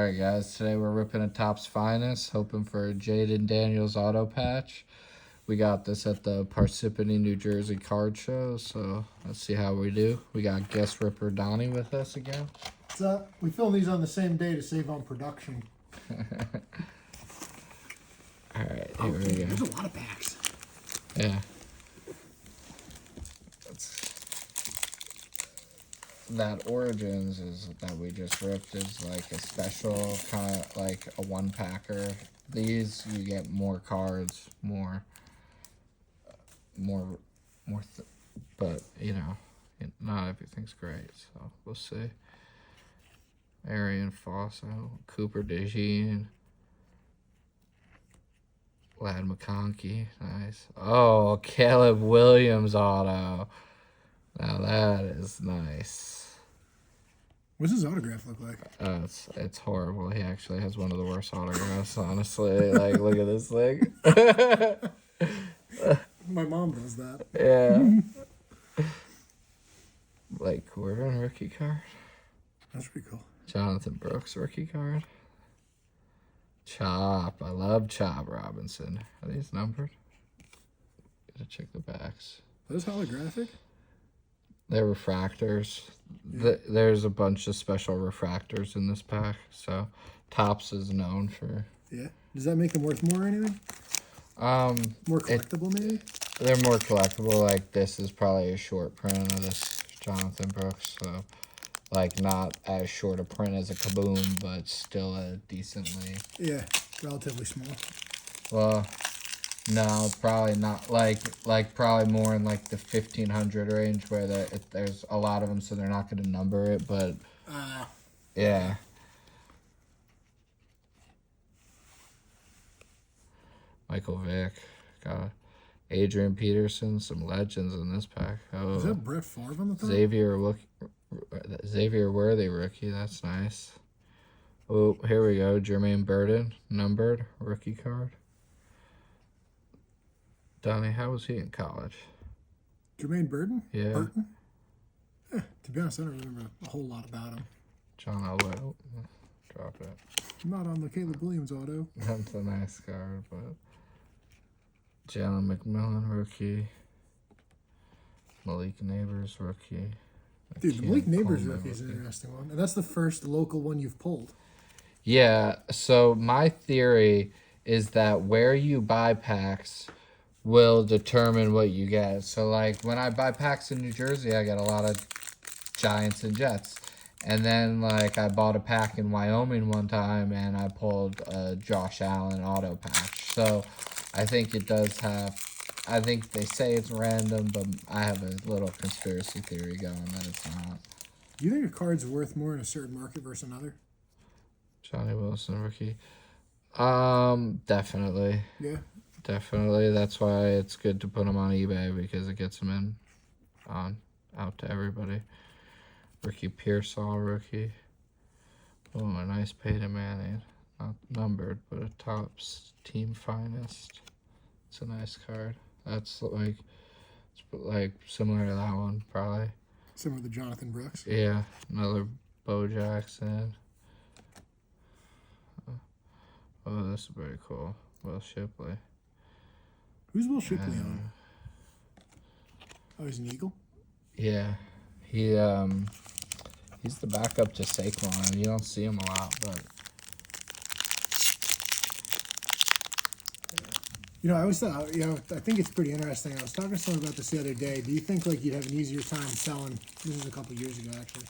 Alright guys, today we're ripping a Topps Finest, hoping for a Jaden Daniels auto patch. We got this at the Parsippany, New Jersey card show, so let's see how we do. We got guest ripper Donnie with us again. We film these on the same day to save on production. Alright, here we go. There's a lot of packs. Yeah. That Origins is that we just ripped is like a special kind of like a one packer. These you get more cards, but you know, not everything's great. So we'll see. Arian Fosso, Cooper DeJean, Lad McConkey, nice. Oh, Caleb Williams auto. Now that is nice. What's his autograph look like? It's horrible. He actually has one of the worst autographs, honestly. Like, look at this thing. My mom does that. Yeah. Like, Gordon rookie card. That's pretty cool. Jonathan Brooks rookie card. Chop. I love Chop Robinson. Are these numbered? Gotta check the backs. Are those holographic? They're refractors. Yeah. There's a bunch of special refractors in this pack. So Topps is known for. Yeah. Does that make them worth more or anything? More collectible, maybe? They're more collectible. Like, this is probably a short print of this Jonathan Brooks. So, like, not as short a print as a Kaboom, but still a decently. Yeah, relatively small. Well, no, probably not. Like probably more in like the 1500 range where there's a lot of them, so they're not going to number it. But yeah. Michael Vick, got Adrian Peterson, some legends in this pack. Oh, is that Brett Favre on the top? Xavier Worthy rookie. That's nice. Oh, here we go. Jermaine Burton, numbered rookie card. Donnie, how was he in college? Jermaine Burton? Yeah. Burton? To be honest, I don't remember a whole lot about him. John Elway. Oh, drop it. Not on the Caleb Williams auto. That's a nice card, but Jalen McMillan rookie. Malik Neighbors rookie. Dude, the Malik Neighbors rookie is an interesting one. And that's the first local one you've pulled. Yeah, so my theory is that where you buy packs will determine what you get. So, like, when I buy packs in New Jersey, I get a lot of Giants and Jets. And then, like, I bought a pack in Wyoming one time, and I pulled a Josh Allen auto patch. So, I think it does have... I think they say it's random, but I have a little conspiracy theory going that it's not. Do you think a card's worth more in a certain market versus another? Johnny Wilson rookie. Definitely. Yeah. Definitely. That's why it's good to put them on eBay because it gets them out to everybody. Ricky Pearsall rookie. Oh, a nice Peyton Manning. Not numbered, but a Topps Team Finest. It's a nice card. That's like similar to that one, probably. Similar to Jonathan Brooks. Yeah, another Bo Jackson. Oh, this is very cool. Will Shipley. Who's Will Shipley on? Oh, he's an Eagle? Yeah. He's the backup to Saquon. You don't see him a lot, but... You know, I always thought, I think it's pretty interesting. I was talking to someone about this the other day. Do you think, like, you'd have an easier time selling, this was a couple years ago, actually,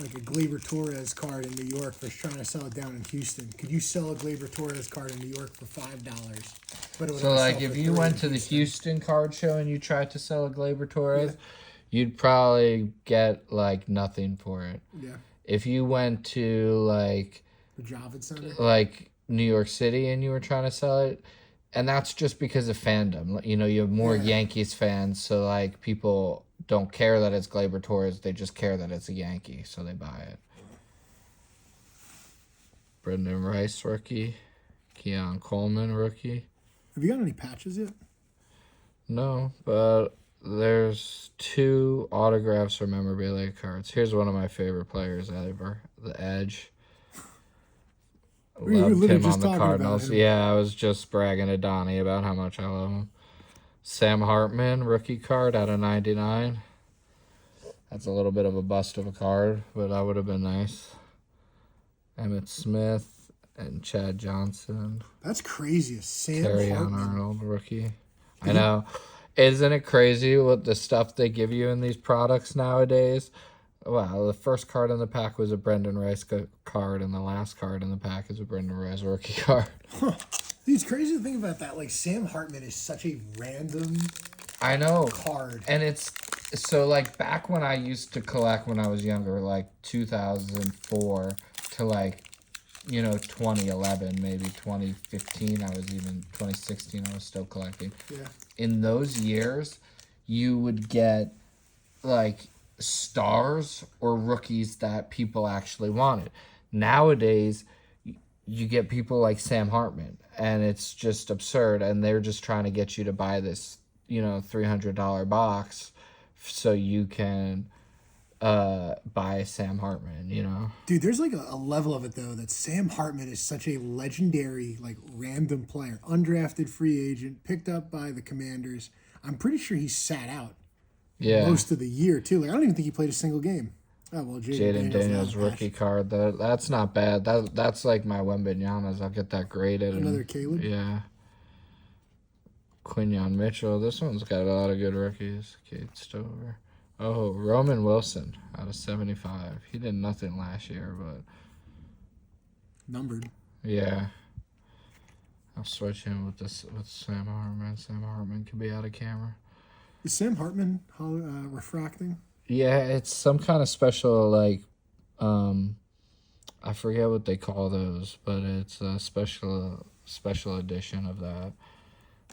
like a Gleyber Torres card in New York versus trying to sell it down in Houston? Could you sell a Gleyber Torres card in New York for $5? But it would so, only like, sell if for you $3 went in to the Houston. Houston card show and you tried to sell a Gleyber Torres, you'd probably get, like, nothing for it. Yeah. If you went to, like... The Javits Center? Like, New York City and you were trying to sell it... And that's just because of fandom. You know, you have more Yankees fans, so, like, people don't care that it's Gleyber Torres. They just care that it's a Yankee, so they buy it. Brendan Rice, rookie. Keon Coleman, rookie. Have you got any patches yet? No, but there's 2 autographs or memorabilia cards. Here's one of my favorite players ever, the Edge. We were Loved literally him on just the talking about Cardinals. him. Yeah, I was just bragging to Donnie about how much I love him. Sam Hartman, rookie card out of 99. That's a little bit of a bust of a card, but that would have been nice. Emmett Smith and Chad Johnson. That's crazy. Sam Terry Hartman. Arnold, rookie. I know. Isn't it crazy what the stuff they give you in these products nowadays? Wow, the first card in the pack was a Brendan Rice card, and the last card in the pack is a Brendan Rice rookie card. Huh. Dude, it's crazy to think about that. Like, Sam Hartman is such a random I know. card. And it's so like back when I used to collect when I was younger, like 2004 to like 2011, maybe 2015, I was even 2016, I was still collecting. Yeah. In those years, you would get like stars or rookies that people actually wanted. Nowadays, you get people like Sam Hartman, and it's just absurd, and they're just trying to get you to buy this, $300 box so you can buy Sam Hartman. Dude, there's like a level of it, though, that Sam Hartman is such a legendary, like, random player. Undrafted free agent, picked up by the Commanders. I'm pretty sure he sat out Yeah. most of the year, too. Like, I don't even think he played a single game. Oh, well, Jaden Daniels rookie card. That's not bad. That's like my Wembanyamas. I'll get that graded. Another Caleb? Yeah. Quinyon Mitchell. This one's got a lot of good rookies. Kate Stover. Oh, Roman Wilson out of 75. He did nothing last year, but Numbered. yeah. I'll switch him with Sam Hartman. Sam Hartman could be out of camera. Is Sam Hartman refracting? Yeah, it's some kind of special, like, I forget what they call those, but it's a special edition of that.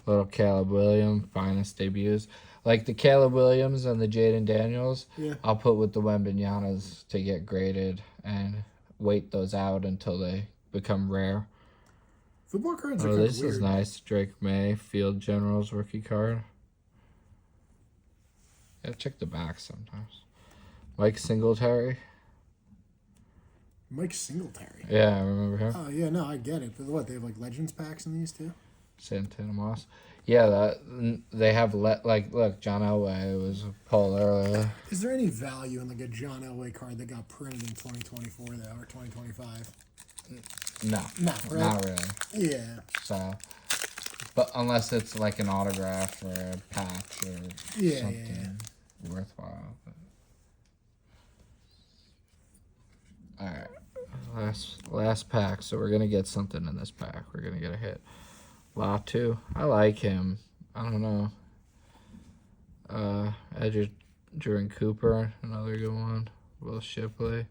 Little Caleb Williams, finest debuts. Like the Caleb Williams and the Jaden Daniels, Yeah. I'll put with the Wembanyamas to get graded and wait those out until they become rare. Football cards are Oh, kind this of weird. is nice. Drake May, Field Generals rookie card. Yeah, check the back sometimes. Mike Singletary. Mike Singletary. Yeah, I remember him. Oh, yeah, no, I get it. But what, they have, like, Legends packs in these, too? Santana Moss. Yeah, they have look, John Elway was pulled earlier. Is there any value in, like, a John Elway card that got printed in 2024, though, or 2025? No, No, right? not really. Yeah. So, but unless it's like an autograph or a patch or Yeah, something worthwhile. All right, last pack. So we're gonna get something in this pack. We're gonna get a hit. Latu, I like him. I don't know. Adrian Cooper, another good one. Will Shipley.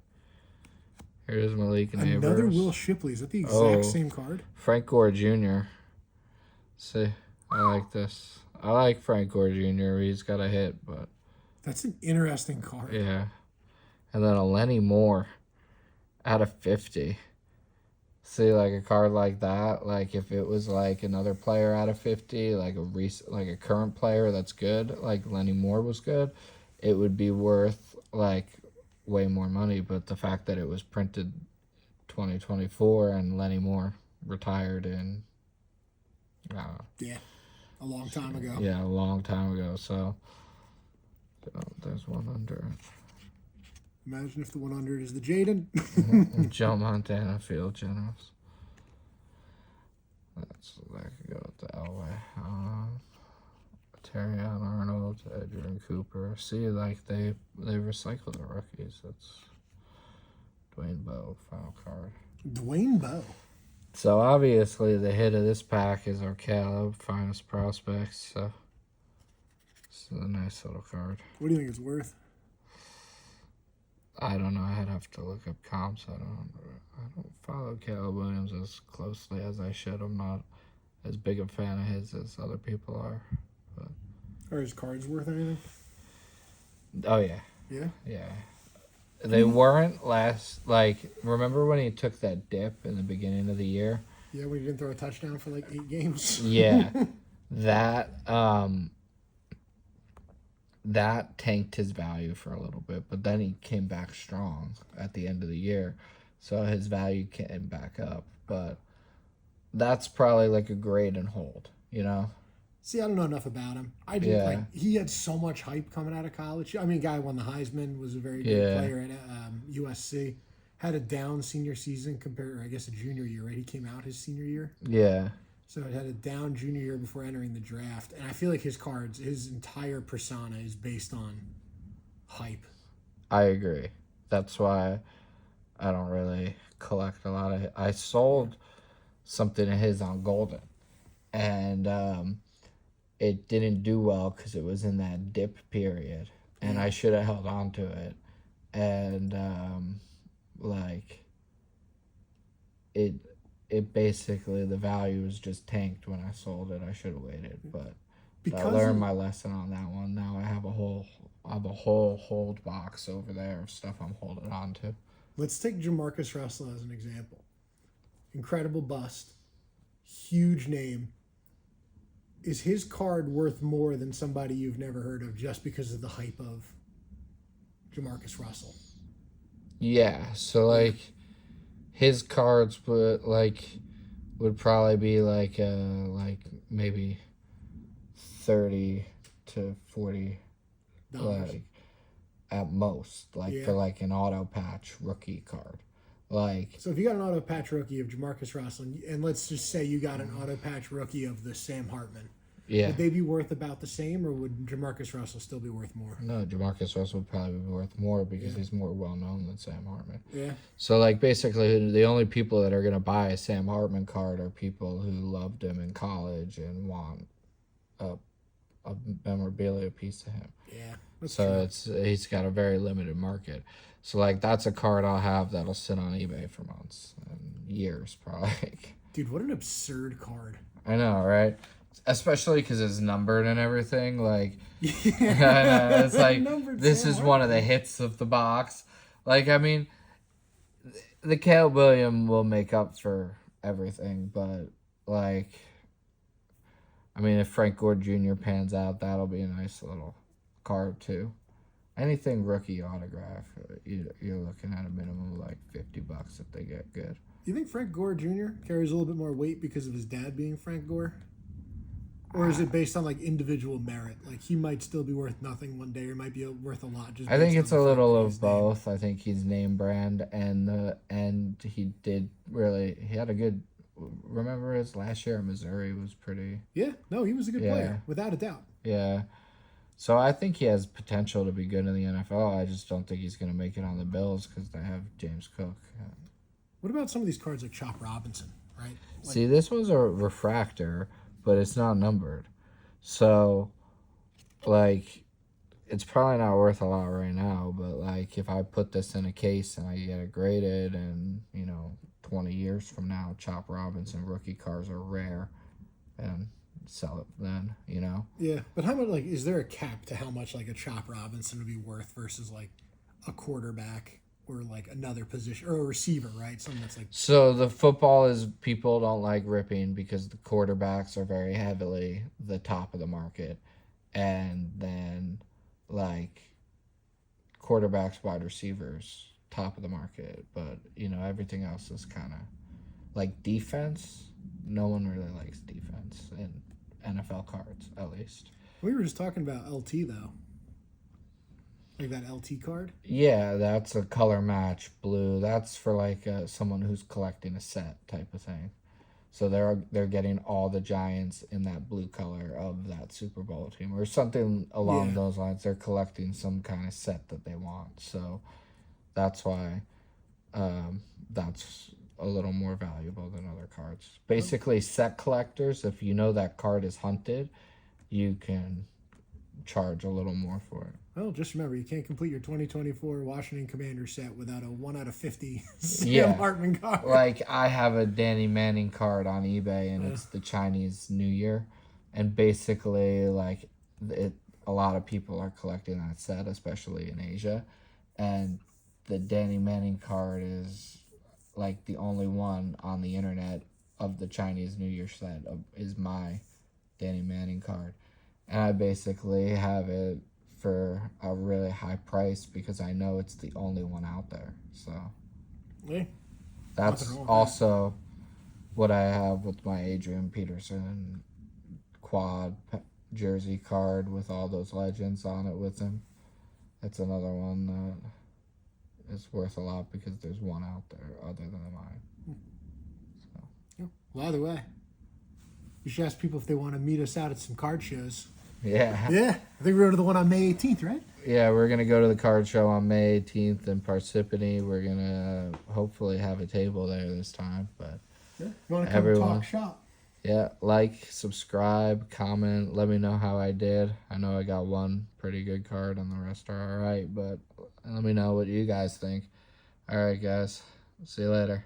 Here's Malik Neighbors. Another Will Shipley. Is that the exact Oh. same card? Frank Gore Jr. See, I like this. I like Frank Gore Jr. He's got a hit, but That's an interesting card. yeah. And then a Lenny Moore out of 50. See, like a card like that, like if it was like another player out of 50, like a current player that's good, like Lenny Moore was good, it would be worth like way more money. But the fact that it was printed 2024 and Lenny Moore retired in, Yeah. A long time ago. yeah, a long time ago. So there's one under it. Imagine if the one under it is the Jaden. Joe Montana Field Generals. That could go with the Elway. Terry Arnold, Adrian Cooper. See, like they recycle the rookies. That's Dwayne Bowe, final card. Dwayne Bowe. So obviously the hit of this pack is our Caleb, finest prospects. So it's a nice little card. What do you think it's worth? I don't know. I'd have to look up comps. I don't follow Caleb Williams as closely as I should. I'm not as big a fan of his as other people are. But Are his cards worth anything? oh yeah, Yeah. yeah. They weren't last. Like, remember when he took that dip in the beginning of the year? Yeah, when he didn't throw a touchdown for like 8 games. Yeah, that that tanked his value for a little bit, but then he came back strong at the end of the year. so his value came back up. But that's probably like a grade and hold, you know? See, I don't know enough about him. I didn't Yeah, like. He had so much hype coming out of college. I mean, guy won the Heisman, was a very good yeah, player at USC. Had a down senior season compared, or I guess a junior year. Right, he came out his senior year, yeah. so it had a down junior year before entering the draft. And I feel like his cards, his entire persona is based on hype. I agree. That's why I don't really collect a lot of. I sold something of his on Golden, and it didn't do well because it was in that dip period, and Yeah. I should have held on to it. And like it, it basically the value was just tanked when I sold it. I should have waited, but I Because learned of, my lesson on that one. Now I have a whole hold box over there of stuff I'm holding on to. let's take Jamarcus Russell as an example. Incredible bust, huge name. Is his card worth more than somebody you've never heard of just because of the hype of Jamarcus Russell? Yeah, so like his cards would probably be like maybe 30 to 40 Dollars. like at most, like Yeah. for like an auto patch rookie card. Like So if you got an auto patch rookie of Jamarcus Russell, and let's just say you got an auto patch rookie of the Sam Hartman, yeah. would they be worth about the same, or would Jamarcus Russell still be worth more? No, Jamarcus Russell would probably be worth more because he's more well known than Sam Hartman. Yeah. So like basically the only people that are gonna buy a Sam Hartman card are people who loved him in college and want a a memorabilia piece to him. Yeah. That's So true. he's got a very limited market. So like that's a card I'll have that'll sit on eBay for months and years probably. Dude, what an absurd card. I know, right? Especially because it's numbered and everything. Like I know, it's like Numbered this Sam is one of the hits of the box. Like I mean, the Caleb William will make up for everything, but like I mean, if Frank Gore Jr. pans out, that'll be a nice little card too. Anything rookie autograph, you're looking at a minimum of like $50 if they get good. Do you think Frank Gore Jr. carries a little bit more weight because of his dad being Frank Gore? Or is it based on like individual merit? Like he might still be worth nothing one day, or might be worth a lot. Just I think based it's on a the fact little that of he's named. both. I think he's name brand and he had a good. Remember his last year in Missouri was pretty. Yeah, no, he was a good Yeah. player, without a doubt. Yeah. So I think he has potential to be good in the NFL. I just don't think he's going to make it on the Bills because they have James Cook. What about some of these cards like Chop Robinson, right? Like, See, this one's a refractor, but it's not numbered. So, like, it's probably not worth a lot right now, but, like, if I put this in a case and I get it graded and, 20 years from now, Chop Robinson rookie cars are rare and sell it then. yeah, but how much like is there a cap to how much like a Chop Robinson would be worth versus like a quarterback or like another position or a receiver, right? Something that's like So the football is people don't like ripping because the quarterbacks are very heavily the top of the market, and then like quarterbacks, wide receivers, top of the market. But everything else is kind of like defense. No one really likes defense in NFL cards, at least. we were just talking about LT though. Like that LT card. Yeah, that's a color match blue. That's for like someone who's collecting a set type of thing. So they're getting all the Giants in that blue color of that Super Bowl team or something along Yeah. those lines. They're collecting some kind of set that they want. So that's why that's a little more valuable than other cards. Basically, set collectors, if you know that card is hunted, you can charge a little more for it. Well, just remember you can't complete your 2024 Washington Commander set without a 1 out of 50 Sam Yeah. Hartman card. Like I have a Danny Manning card on eBay and it's the Chinese New Year, and basically like a lot of people are collecting that set, especially in Asia, and the Danny Manning card is like the only one on the internet of the Chinese New Year set is my Danny Manning card, and I basically have it for a really high price because I know it's the only one out there. So Yeah. That's Nothing wrong with also what I have with my Adrian Peterson quad jersey card with all those legends on it with him. That's another one that is worth a lot because there's one out there other than mine. Yeah. Well, either way, you should ask people if they want to meet us out at some card shows. Yeah. Yeah, I think we're going to the one on May 18th, right? Yeah, we're gonna go to the card show on May 18th in Parsippany. We're gonna hopefully have a table there this time. But Yeah. You want to come Everyone. talk shop? yeah, like, subscribe, comment, let me know how I did. I know I got one pretty good card and the rest are alright, but let me know what you guys think. Alright, guys. See you later.